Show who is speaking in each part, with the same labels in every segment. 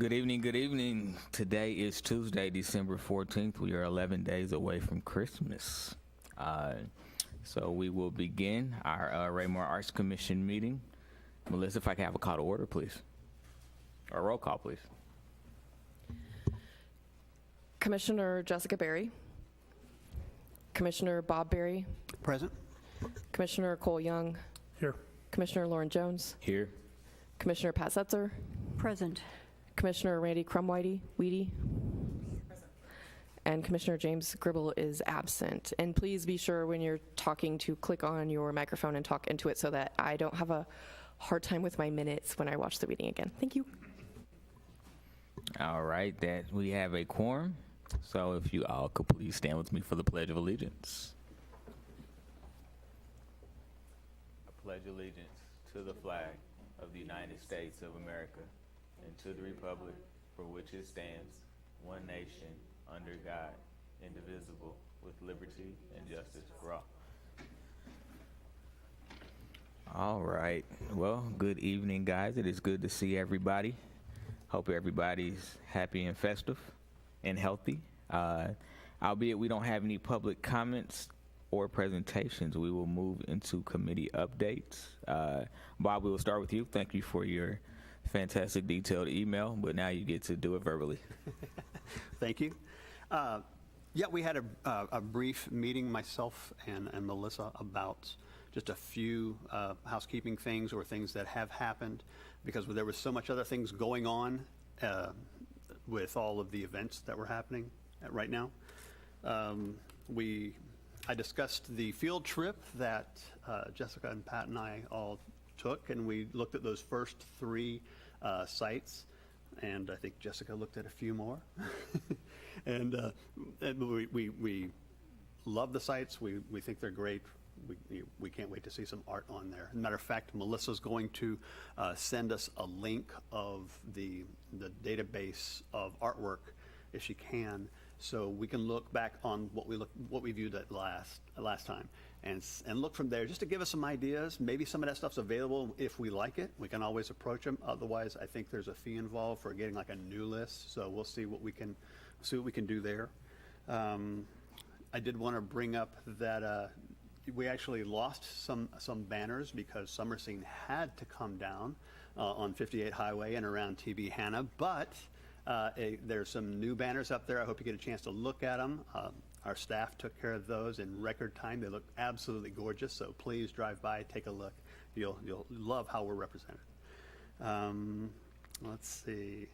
Speaker 1: Good evening, good evening. Today is Tuesday, December 14th. We are 11 days away from Christmas. So we will begin our Raymore Arts Commission meeting. Melissa, if I can have a call to order, please. Or a roll call, please.
Speaker 2: Commissioner Jessica Berry. Commissioner Bob Berry.
Speaker 3: Present.
Speaker 2: Commissioner Cole Young.
Speaker 4: Here.
Speaker 2: Commissioner Lauren Jones.
Speaker 1: Here.
Speaker 2: Commissioner Pat Setzer.
Speaker 5: Present.
Speaker 2: Commissioner Randy Crumweedy. And Commissioner James Gribble is absent. And please be sure when you're talking to click on your microphone and talk into it so that I don't have a hard time with my minutes when I watch the meeting again. Thank you.
Speaker 1: All right, that we have a quorum. So if you all could please stand with me for the Pledge of Allegiance. I pledge allegiance to the flag of the United States of America and to the republic for which it stands, one nation, under God, indivisible, with liberty and justice for all. All right. Well, good evening, guys. It is good to see everybody. Hope everybody's happy and festive and healthy. Albeit we don't have any public comments or presentations, we will move into committee updates. Bob, we will start with you. Thank you for your fantastic detailed email, but now you get to do it verbally.
Speaker 3: Thank you. Yeah, we had a brief meeting, myself and Melissa, about just a few housekeeping things or things that have happened, because there was so much other things going on with all of the events that were happening right now. I discussed the field trip that Jessica and Pat and I all took, and we looked at those first three sites, and I think Jessica looked at a few more. and we love the sites. We think they're great. We can't wait to see some art on there. As a matter of fact, Melissa's going to send us a link of the database of artwork, if she can, so we can look back on what we viewed at last time, and look from there just to give us some ideas. Maybe some of that stuff's available. If we like it, we can always approach them. Otherwise, I think there's a fee involved for getting like a new list. So we'll see what we can do there. I did want to bring up that we actually lost some banners because summer scene had to come down on 58 Highway and around TB Hanna, but there's some new banners up there. I hope you get a chance to look at them. Our staff took care of those in record time. They look absolutely gorgeous, so please drive by, take a look. You'll love how we're represented. Let's see.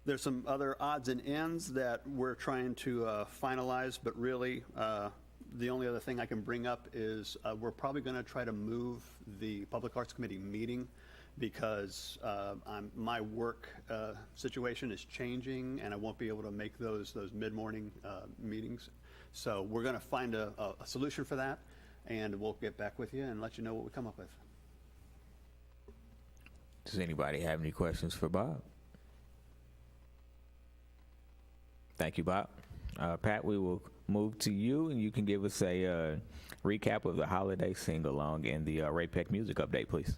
Speaker 3: There's some other odds and ends that we're trying to finalize, but really the only other thing I can bring up is we're probably going to try to move the Public Arts Committee meeting, because my work situation is changing and I won't be able to make those mid-morning meetings. So we're going to find a solution for that, and we'll get back with you and let you know what we come up with.
Speaker 1: Does anybody have any questions for Bob? Thank you, Bob. Pat, we will move to you, and you can give us a recap of the holiday sing-along and the Ray Peck music update, please.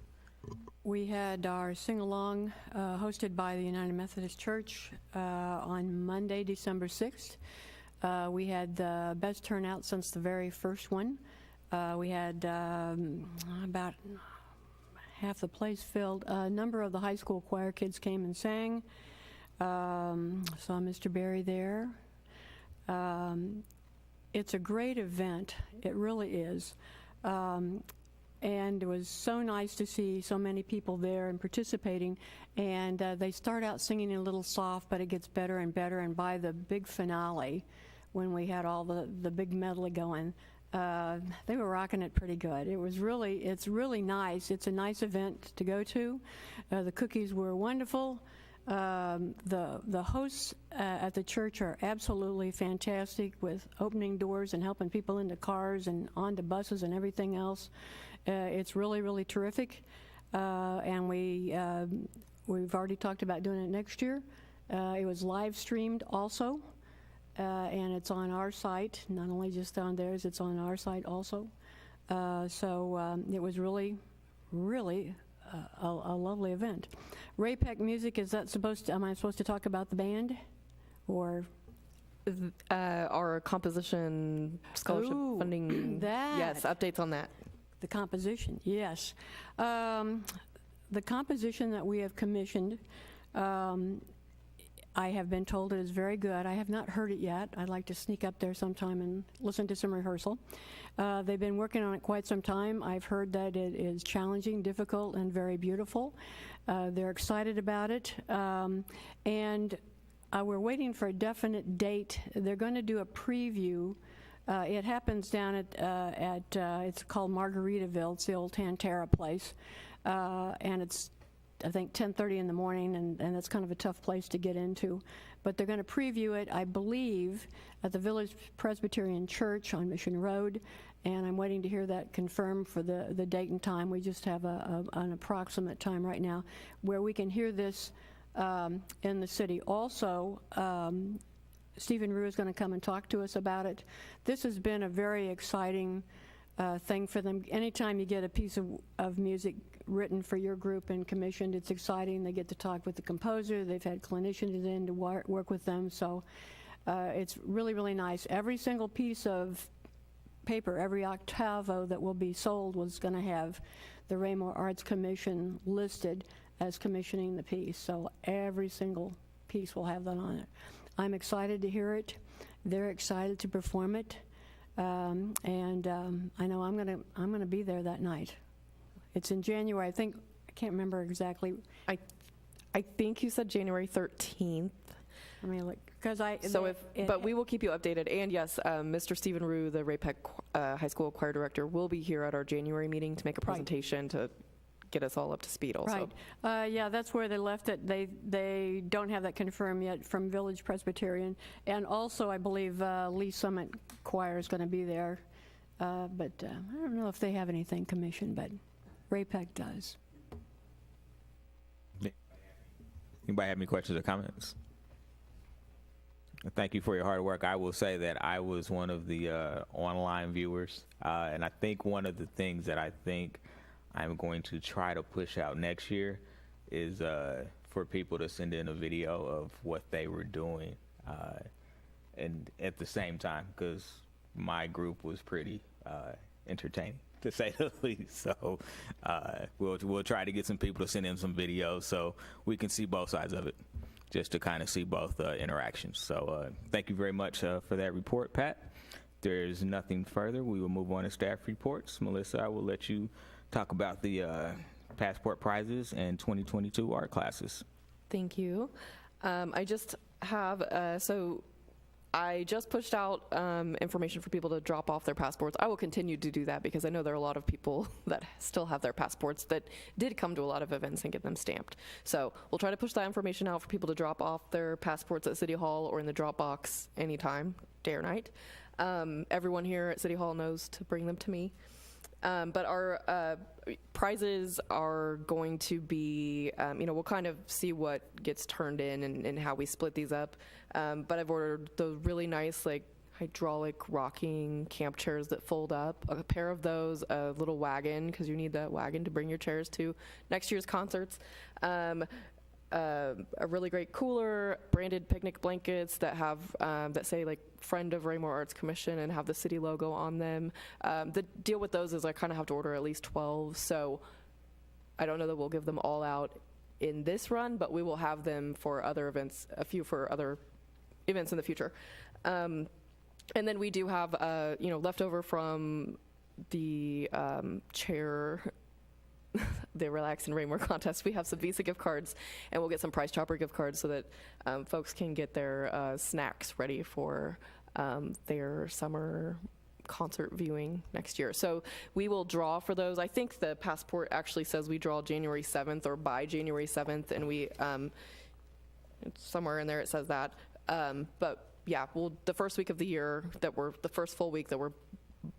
Speaker 5: We had our sing-along hosted by the United Methodist Church on Monday, December 6th. We had the best turnout since the very first one. We had about half the place filled. A number of the high school choir kids came and sang. Saw Mr. Berry there. It's a great event. It really is. And it was so nice to see so many people there and participating. And they start out singing a little soft, but it gets better and better. And by the big finale, when we had all the big medley going, they were rocking it pretty good. It's really nice. It's a nice event to go to. The cookies were wonderful. The hosts at the church are absolutely fantastic with opening doors and helping people into cars and onto buses and everything else. It's really, really terrific. And we've already talked about doing it next year. It was live streamed also, and it's on our site, not only just on theirs, it's on our site also. So it was really, really a lovely event. Ray-Peck Music, is that supposed to, am I supposed to talk about the band? Or?
Speaker 2: Our composition scholarship
Speaker 5: Ooh,
Speaker 2: funding.
Speaker 5: that.
Speaker 2: Yes, updates on that.
Speaker 5: The composition, yes. The composition that we have commissioned, I have been told it is very good. I have not heard it yet. I'd like to sneak up there sometime and listen to some rehearsal. They've been working on it quite some time. I've heard that it is challenging, difficult, and very beautiful. They're excited about it. And we're waiting for a definite date. They're going to do a preview. It happens down at it's called Margaritaville. It's the old Tantera place. And it's, I think, 10:30 in the morning, and that's kind of a tough place to get into. But they're going to preview it, I believe, at the Village Presbyterian Church on Mission Road, and I'm waiting to hear that confirmed for the date and time. We just have an approximate time right now where we can hear this in the city. Also, Stephen Rue is going to come and talk to us about it. This has been a very exciting thing for them. Anytime you get a piece of music written for your group and commissioned, it's exciting. They get to talk with the composer. They've had clinicians in to work with them. So it's really, really nice. Every single piece of paper, every octavo that will be sold was going to have the Raymore Arts Commission listed as commissioning the piece. So every single piece will have that on it. I'm excited to hear it. They're excited to perform it. And I know I'm gonna be there that night. It's in January. I can't remember exactly.
Speaker 2: I think you said January 13th.
Speaker 5: I mean, like, because
Speaker 2: but we will keep you updated. And yes, Mr. Stephen Rue, the Ray-Peck High School Choir Director, will be here at our January meeting to make a presentation to get us all up to speed also.
Speaker 5: Right. Yeah, that's where they left it. They don't have that confirmed yet from Village Presbyterian. And also, I believe Lee Summit Choir is going to be there. But I don't know if they have anything commissioned, but Ray-Peck does.
Speaker 1: Anybody have any questions or comments? Thank you for your hard work. I will say that I was one of the online viewers, and I think one of the things that I think I'm going to try to push out next year is for people to send in a video of what they were doing, and at the same time, because my group was pretty entertaining, to say the least. So we'll try to get some people to send in some videos so we can see both sides of it, just to kind of see both interactions. So thank you very much for that report, Pat. There's nothing further. We will move on to staff reports. Melissa, I will let you talk about the passport prizes and 2022 art classes.
Speaker 2: Thank you. I just have, so I just pushed out information for people to drop off their passports. I will continue to do that because I know there are a lot of people that still have their passports that did come to a lot of events and get them stamped. So we'll try to push that information out for people to drop off their passports at City Hall or in the Dropbox anytime, day or night. Everyone here at City Hall knows to bring them to me. But our prizes are going to be, we'll kind of see what gets turned in and how we split these up. But I've ordered those really nice, like, hydraulic rocking camp chairs that fold up, a pair of those, a little wagon, because you need that wagon to bring your chairs to next year's concerts. A really great cooler, branded picnic blankets that have that say like friend of Raymore Arts Commission and have the city logo on them. The deal with those is I kind of have to order at least 12, so I don't know that we'll give them all out in this run, but we will have them for other events, a few for other events in the future. And then we do have leftover from the chair the Relax and Raymore contest. We have some Visa gift cards, and we'll get some Price Chopper gift cards so that folks can get their snacks ready for their summer concert viewing next year. So we will draw for those. I think the passport actually says we draw January 7th or by January 7th, and we somewhere in there it says that. But yeah, the first week of the year the first full week that we're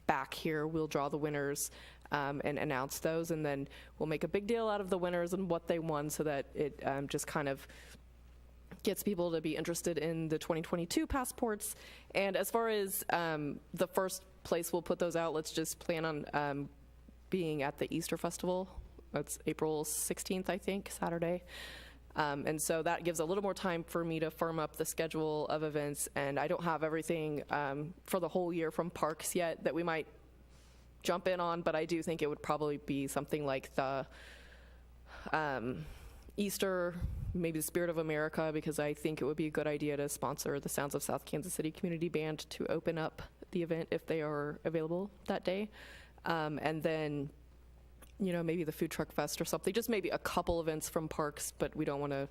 Speaker 2: back here, we'll draw the winners and announce those, and then we'll make a big deal out of the winners and what they won so that it just kind of gets people to be interested in the 2022 passports. And as far as the first place we'll put those out, let's just plan on being at the Easter Festival It's April 16th, I think, Saturday. And so that gives a little more time for me to firm up the schedule of events, and I don't have everything for the whole year from parks yet that we might jump in on, but I do think it would probably be something like the Easter, maybe the Spirit of America, because I think it would be a good idea to sponsor the Sounds of South Kansas City Community Band to open up the event if they are available that day. And then, you know, maybe the Food Truck Fest or something, just maybe a couple events from parks, but we don't want to,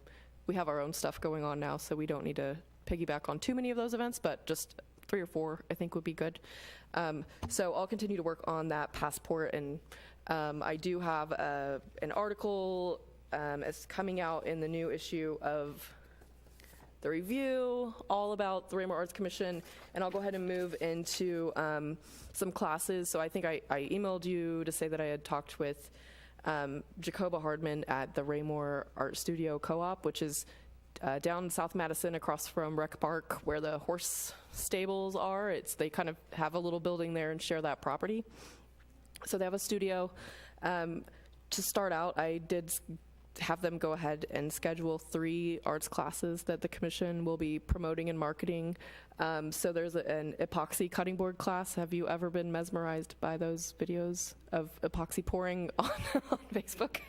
Speaker 2: we have our own stuff going on now, so we don't need to piggyback on too many of those events, but just 3 or 4 I think would be good. So I'll continue to work on that passport, and I do have an article it's coming out in the new issue of the Review, all about the Raymore Arts Commission, and I'll go ahead and move into some classes. So I think I emailed you to say that I had talked with Jacoba Hardman at the Raymore Art Studio Co-op, which is down in South Madison across from Rec Park where the horse stables are. They kind of have a little building there and share that property. So they have a studio. To start out, I did have them go ahead and schedule 3 arts classes that the commission will be promoting and marketing. So there's an epoxy cutting board class. Have you ever been mesmerized by those videos of epoxy pouring on Facebook?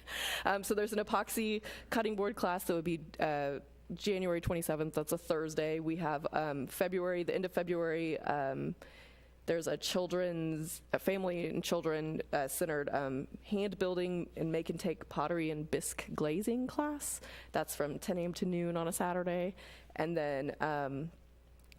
Speaker 2: So there's an epoxy cutting board class that would be January 27th. That's a Thursday. We have February, the end of February, there's a family and children centered hand building and make and take pottery and bisque glazing class. That's from 10 a.m. to noon on a Saturday. And then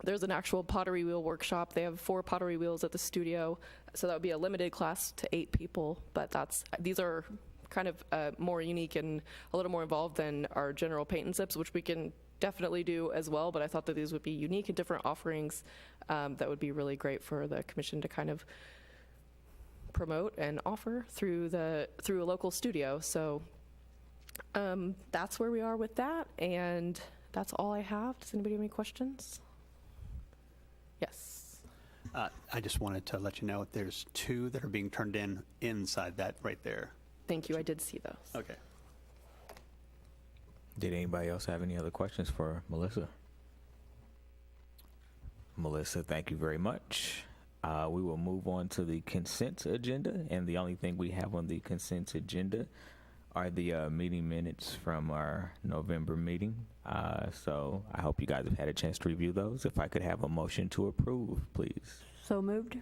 Speaker 2: there's an actual pottery wheel workshop. They have 4 pottery wheels at the studio. So that would be a limited class to 8 people, but these are kind of more unique and a little more involved than our general paint and sips, which we can definitely do as well, but I thought that these would be unique and different offerings that would be really great for the commission to kind of promote and offer through a local studio. So that's where we are with that, and that's all I have. Does anybody have any questions? Yes.
Speaker 3: I just wanted to let you know that there's 2 that are being turned in inside that right there.
Speaker 2: Thank you. I did see those.
Speaker 3: Okay.
Speaker 1: Did anybody else have any other questions for Melissa? Melissa, thank you very much. We will move on to the consent agenda, and the only thing we have on the consent agenda are the meeting minutes from our November meeting. So I hope you guys have had a chance to review those. If I could have a motion to approve, please.
Speaker 5: So moved.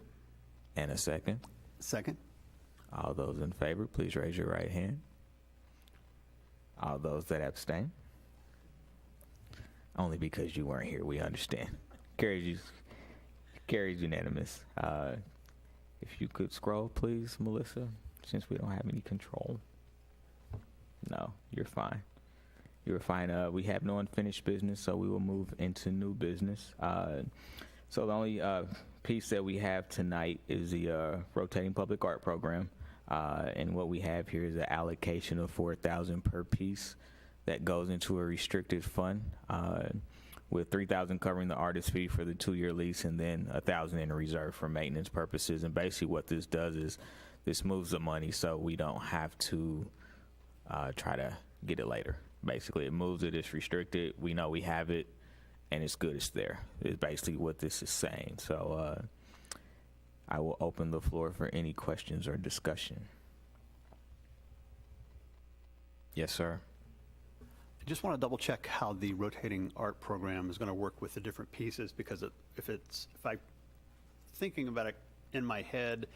Speaker 1: And a second.
Speaker 3: Second?
Speaker 1: All those in favor, please raise your right hand. All those that abstain, only because you weren't here, we understand. Carries unanimous. If you could scroll, please, Melissa, since we don't have any control. No, you're fine. You're fine. We have no unfinished business, so we will move into new business. So the only piece that we have tonight is the rotating public art program. And what we have here is an allocation of $4,000 per piece that goes into a restricted fund, with $3,000 covering the artist fee for the 2-year lease, and then $1,000 in reserve for maintenance purposes. And basically, what this does is this moves the money so we don't have to try to get it later. Basically, it moves it. It's restricted. We know we have it, and it's good. It's there. It's basically what this is saying. So. I will open the floor for any questions or discussion. Yes, sir.
Speaker 3: I just want to double check how the rotating art program is going to work with the different pieces, because if I'm thinking about it in my head,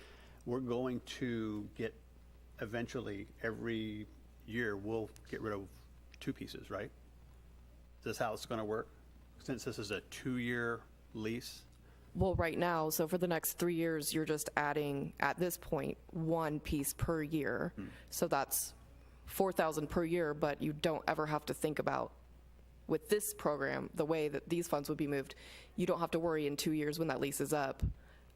Speaker 3: we're going to get eventually every year we'll get rid of 2 pieces, right? Is this how it's going to work? Since this is a 2-year lease?
Speaker 2: Well, right now, so for the next 3 years, you're just adding, at this point, 1 piece per year. So that's $4,000 per year, but you don't ever have to think about, with this program, the way that these funds would be moved, you don't have to worry in 2 years when that lease is up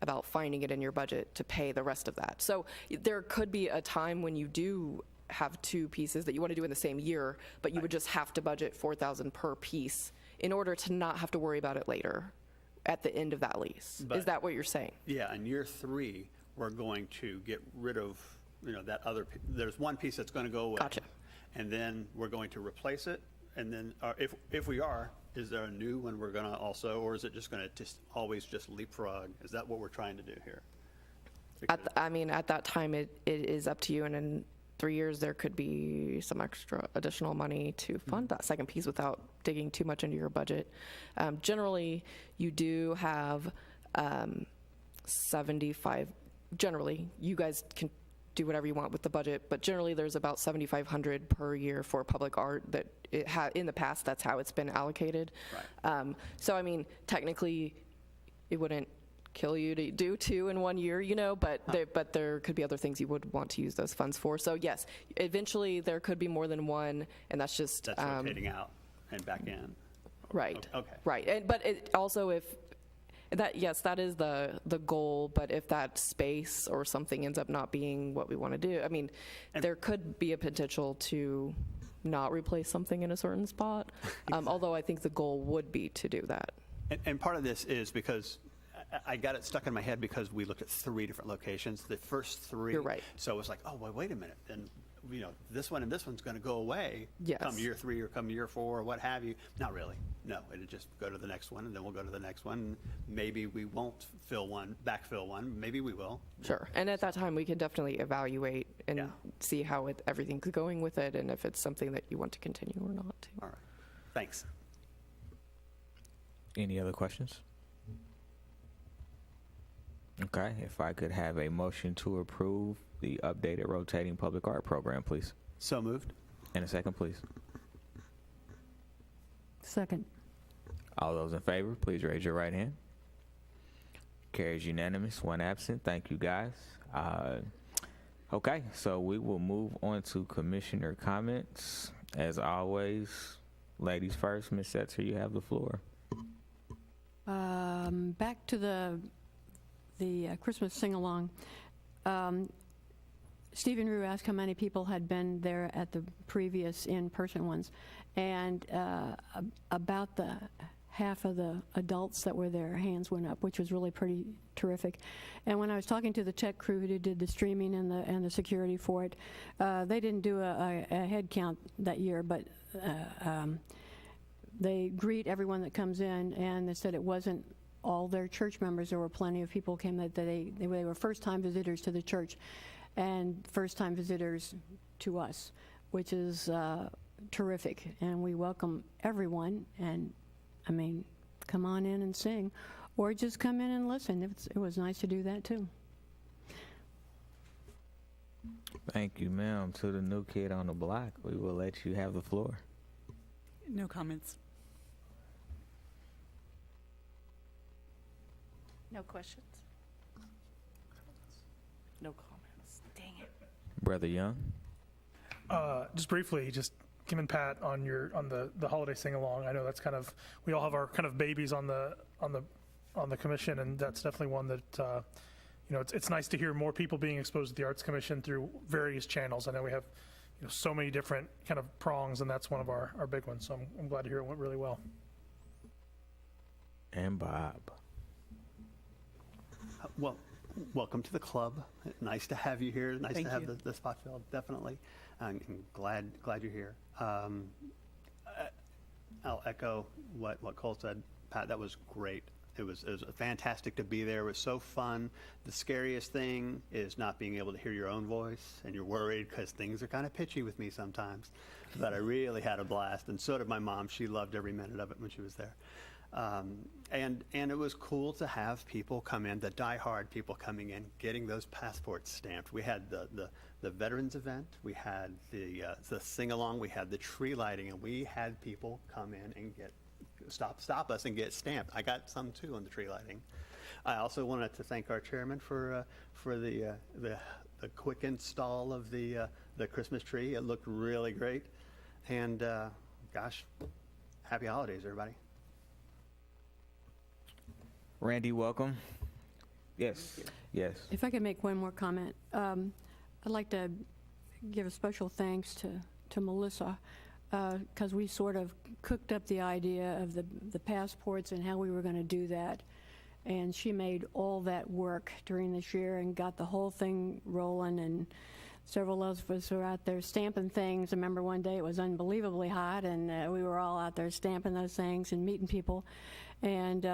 Speaker 2: about finding it in your budget to pay the rest of that. So there could be a time when you do have 2 pieces that you want to do in the same year, but you would just have to budget $4,000 per piece in order to not have to worry about it later at the end of that lease.
Speaker 3: But
Speaker 2: is that what you're saying?
Speaker 3: Yeah, in year 3, we're going to get rid of that other, there's one piece that's going to go away.
Speaker 2: Gotcha.
Speaker 3: And then we're going to replace it, and then if we are, is there a new one we're going to also, or is it just going to just always just leapfrog? Is that what we're trying to do here?
Speaker 2: At that time, it is up to you, and in 3 years, there could be some extra additional money to fund that second piece without digging too much into your budget. Generally, you do have 75, generally, you guys can do whatever you want with the budget, but generally there's about 7,500 per year for public art that in the past, that's how it's been allocated.
Speaker 3: Right.
Speaker 2: So, technically, it wouldn't kill you to do 2 in 1 year, but there could be other things you would want to use those funds for. So yes, eventually there could be more than one, and that's just
Speaker 3: That's rotating out and back in.
Speaker 2: right.
Speaker 3: Okay.
Speaker 2: Right, but it also that is the goal, but if that space or something ends up not being what we want to do, there could be a potential to not replace something in a certain spot. Although I think the goal would be to do that.
Speaker 3: And part of this is because I got it stuck in my head because we looked at 3 different locations. The first 3.
Speaker 2: You're right.
Speaker 3: So it was like, oh, well, wait a minute. Then, this one and this one's going to go away.
Speaker 2: Yes.
Speaker 3: Come year 3 or come year 4 or what have you. Not really. No, it'll just go to the next one, and then we'll go to the next one. Maybe we won't backfill one. Maybe we will.
Speaker 2: Sure. And at that time, we can definitely evaluate and see how everything's going with it, and if it's something that you want to continue or not.
Speaker 3: All right. Thanks.
Speaker 1: Any other questions? Okay, if I could have a motion to approve the updated rotating public art program, please.
Speaker 3: So moved.
Speaker 1: And a second, please.
Speaker 5: Second.
Speaker 1: All those in favor, please raise your right hand. Carries unanimous, 1 absent. Thank you, guys. Okay, so we will move on to commissioner comments. As always, ladies first. Ms. Setzer, you have the floor.
Speaker 5: Back to the Christmas sing-along. Stephen Rue asked how many people had been there at the previous in-person ones, and about the half of the adults that were there, hands went up, which was really pretty terrific. And when I was talking to the tech crew who did the streaming and the security for it, they didn't do a head count that year, but they greet everyone that comes in, and they said it wasn't all their church members. There were plenty of people came that they were first-time visitors to the church and first-time visitors to us, which is terrific. And we welcome everyone, and come on in and sing, or just come in and listen. It was nice to do that too.
Speaker 1: Thank you, ma'am. To the new kid on the block, we will let you have the floor.
Speaker 4: No comments.
Speaker 6: No questions? No comments. Dang it.
Speaker 1: Brother Young.
Speaker 7: Just briefly, just Kim and Pat on the holiday sing along. I know that's we all have our kind of babies on the commission, and that's definitely one that it's nice to hear more people being exposed to the Arts Commission through various channels. I know we have so many different kind of prongs, and that's one of our big ones. So I'm glad to hear it went really well.
Speaker 1: And Bob.
Speaker 3: Well, welcome to the club. Nice to have you here. Nice
Speaker 4: Thank
Speaker 3: to have
Speaker 4: you.
Speaker 3: the spot filled, definitely. I'm glad you're here. I'll echo what Cole said. Pat, that was great. It was fantastic to be there. It was so fun. The scariest thing is not being able to hear your own voice, and you're worried because things are kind of pitchy with me sometimes. But I really had a blast, and so did my mom. She loved every minute of it when she was there. And it was cool to have people come in, the diehard people coming in, getting those passports stamped. We had the veterans event, we had the sing-along, we had the tree lighting, and we had people come in and stop us and get stamped. I got some too on the tree lighting. I also wanted to thank our chairman for the quick install of the Christmas tree. It looked really great, and gosh, happy holidays, everybody.
Speaker 1: Randy, welcome. Yes. Yes.
Speaker 5: If I could make one more comment, I'd like to give a special thanks to Melissa, because we sort of cooked up the idea of the passports and how we were going to do that. And she made all that work during this year and got the whole thing rolling, and several of us were out there stamping things. I remember one day it was unbelievably hot, and we were all out there stamping those things and meeting people. And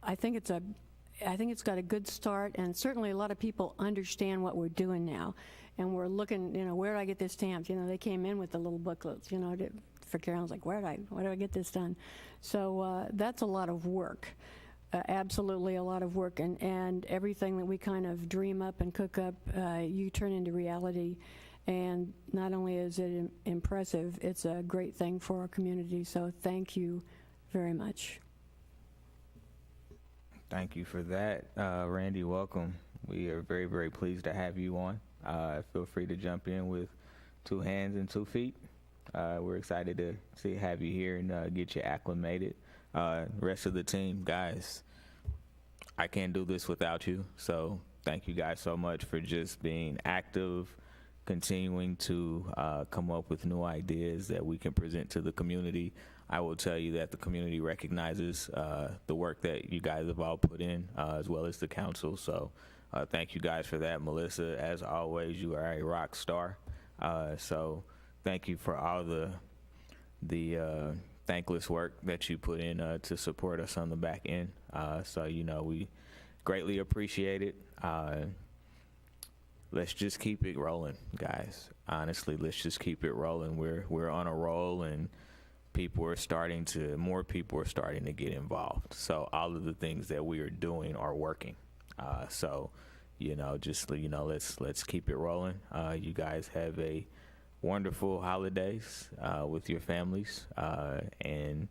Speaker 5: I think it's got a good start, and certainly a lot of people understand what we're doing now. And we're looking, where do I get this stamped? They came in with the little booklets, for Carolyn's like, where do I get this done? So that's a lot of work. Absolutely a lot of work, and everything that we kind of dream up and cook up, you turn into reality. And not only is it impressive, it's a great thing for our community. So thank you very much.
Speaker 1: Thank you for that. Randy, welcome. We are very, very pleased to have you on. Feel free to jump in with 2 hands and 2 feet. We're excited to have you here and get you acclimated. Rest of the team, guys, I can't do this without you. So thank you guys so much for just being active, continuing to come up with new ideas that we can present to the community. I will tell you that the community recognizes the work that you guys have all put in, as well as the council. So thank you guys for that. Melissa, as always, you are a rock star. So thank you for all the thankless work that you put in to support us on the back end. So, we greatly appreciate it. Let's just keep it rolling, guys. Honestly, let's just keep it rolling. We're on a roll, and more people are starting to get involved. So all of the things that we are doing are working. So, let's keep it rolling. You guys have a wonderful holidays with your families, and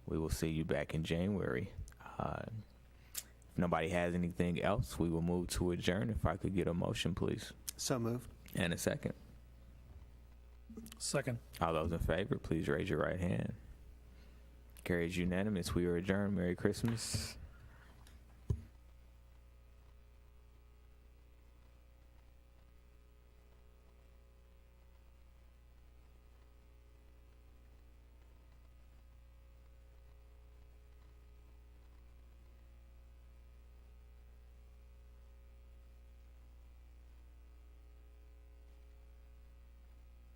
Speaker 1: we will see you back in January. If nobody has anything else, we will move to adjourn. If I could get a motion, please.
Speaker 3: So moved.
Speaker 1: And a second.
Speaker 7: Second.
Speaker 1: All those in favor, please raise your right hand. Carries unanimous. We are adjourned. Merry Christmas.